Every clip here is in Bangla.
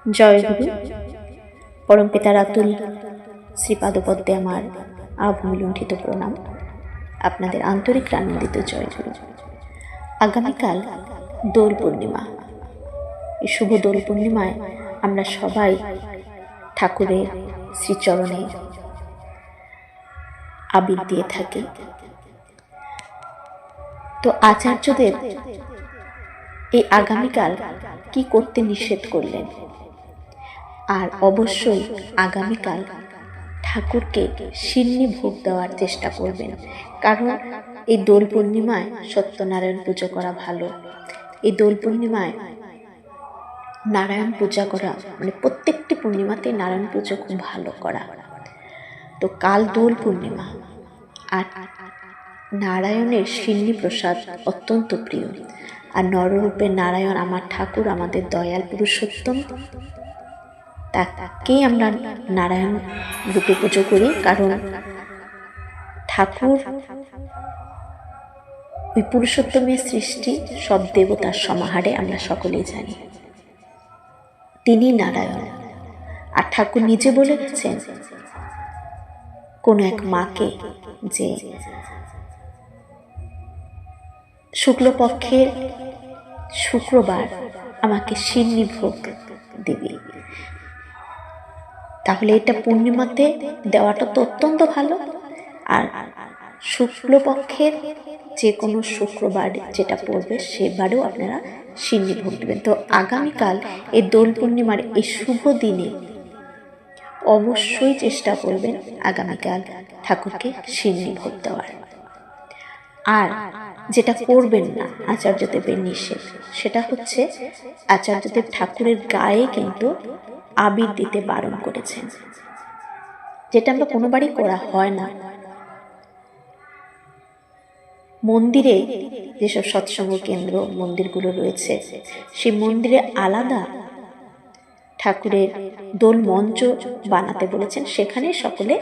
জয়গুরু। পরম পিতার আতুল শ্রীপাদপদ্মে আমার আভূমি লুণ্ঠিত প্রণাম। আপনাদের আন্তরিক আনন্দিত জয়গুরু। আগামীকাল দোল পূর্ণিমা। এই শুভ দোল পূর্ণিমায় আমরা সবাই ঠাকুরের শ্রীচরণে আবির দিয়ে থাকি। তো আচার্যদেব এই আগামীকাল কি করতে নিষেধ করলেন, আর অবশ্যই আগামীকাল ঠাকুরকে সিন্নি ভোগ দেওয়ার চেষ্টা করবেন, কারণ এই দোল পূর্ণিমায় সত্যনারায়ণ পুজো করা ভালো। এই দোল পূর্ণিমায় নারায়ণ পূজা করা, মানে প্রত্যেকটি পূর্ণিমাতে নারায়ণ পুজো খুব ভালো করা। তো কাল দোল পূর্ণিমা, আর নারায়ণের সিন্নি প্রসাদ অত্যন্ত প্রিয়। আর নররূপে নারায়ণ আমার ঠাকুর, আমাদের দয়াল পুরুষোত্তম, তাকেই আমরা নারায়ণ রূপে পুজো করি। কারণ ঠাকুর ওই পুরুষোত্তমের সৃষ্টি, সব দেবতার সমাহারে আমরা সকলেই জানি। তিনি নারায়ণ। আর ঠাকুর নিজে বলে গেছেন কোন এক মাকে যে শুক্লপক্ষের শুক্রবার আমাকে সিন্নি ভোগ দিবি। তাহলে এটা পূর্ণিমাতে দেওয়াটা তো অত্যন্ত ভালো। আর শুক্লপক্ষের যে কোনো শুক্রবার যেটা পড়বে সেবারেও আপনারা সিন্নি ভোগ দেবেন। তো আগামীকাল এই দোল পূর্ণিমার এই শুভ দিনে অবশ্যই চেষ্টা করবেন আগামীকাল ঠাকুরকে সিন্নি ভোগ দেওয়ার। আর যেটা করবেন না, আচার্যদেবের নিষেধ, সেটা হচ্ছে আচার্যদেব ঠাকুরের গায়ে কিন্তু আবির দিতে বারণ করেছেন, যেটা আমরা কোনোবারই করা হয় না। মন্দিরে যেসব সৎসঙ্গ কেন্দ্র মন্দিরগুলো রয়েছে, সেই মন্দিরে আলাদা ঠাকুরের দোল মঞ্চ বানাতে বলেছেন, সেখানে সকলে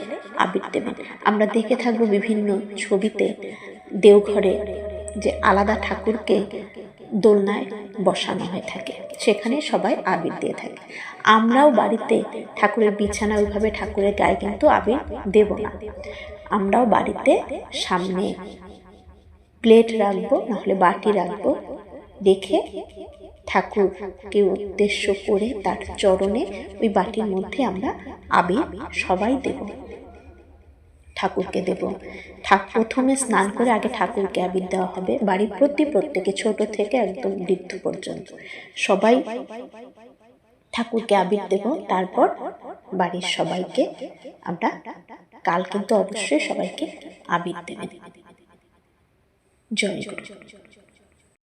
আবির দেবেন। আমরা দেখে থাকবো বিভিন্ন ছবিতে দেওঘরে যে আলাদা ঠাকুরকে দোলনায় বসানো হয়ে থাকে, সেখানে সবাই আবির দিয়ে থাকে। আমরাও বাড়িতে ঠাকুরের বিছানা ওইভাবে ঠাকুরের গায়ে কিন্তু আবির দেব না। আমরাও বাড়িতে সামনে প্লেট রাখবো, নাহলে বাটি রাখবো, রেখে ঠাকুরকে উদ্দেশ্য করে তার চরণে ওই বাটির মধ্যে আমরা আবির সবাই দেব, ঠাকুরকে দেব। প্রথমে স্নান করে আগে ঠাকুরকে আবির দেওয়া হবে। বাড়ির প্রত্যেকে, ছোট থেকে একদম বৃদ্ধ পর্যন্ত সবাই ঠাকুরকে আবির দেব। তারপর বাড়ির সবাইকে আমরা কাল কিন্তু অবশ্যই সবাইকে আবির দেবেন। জয় গুরু।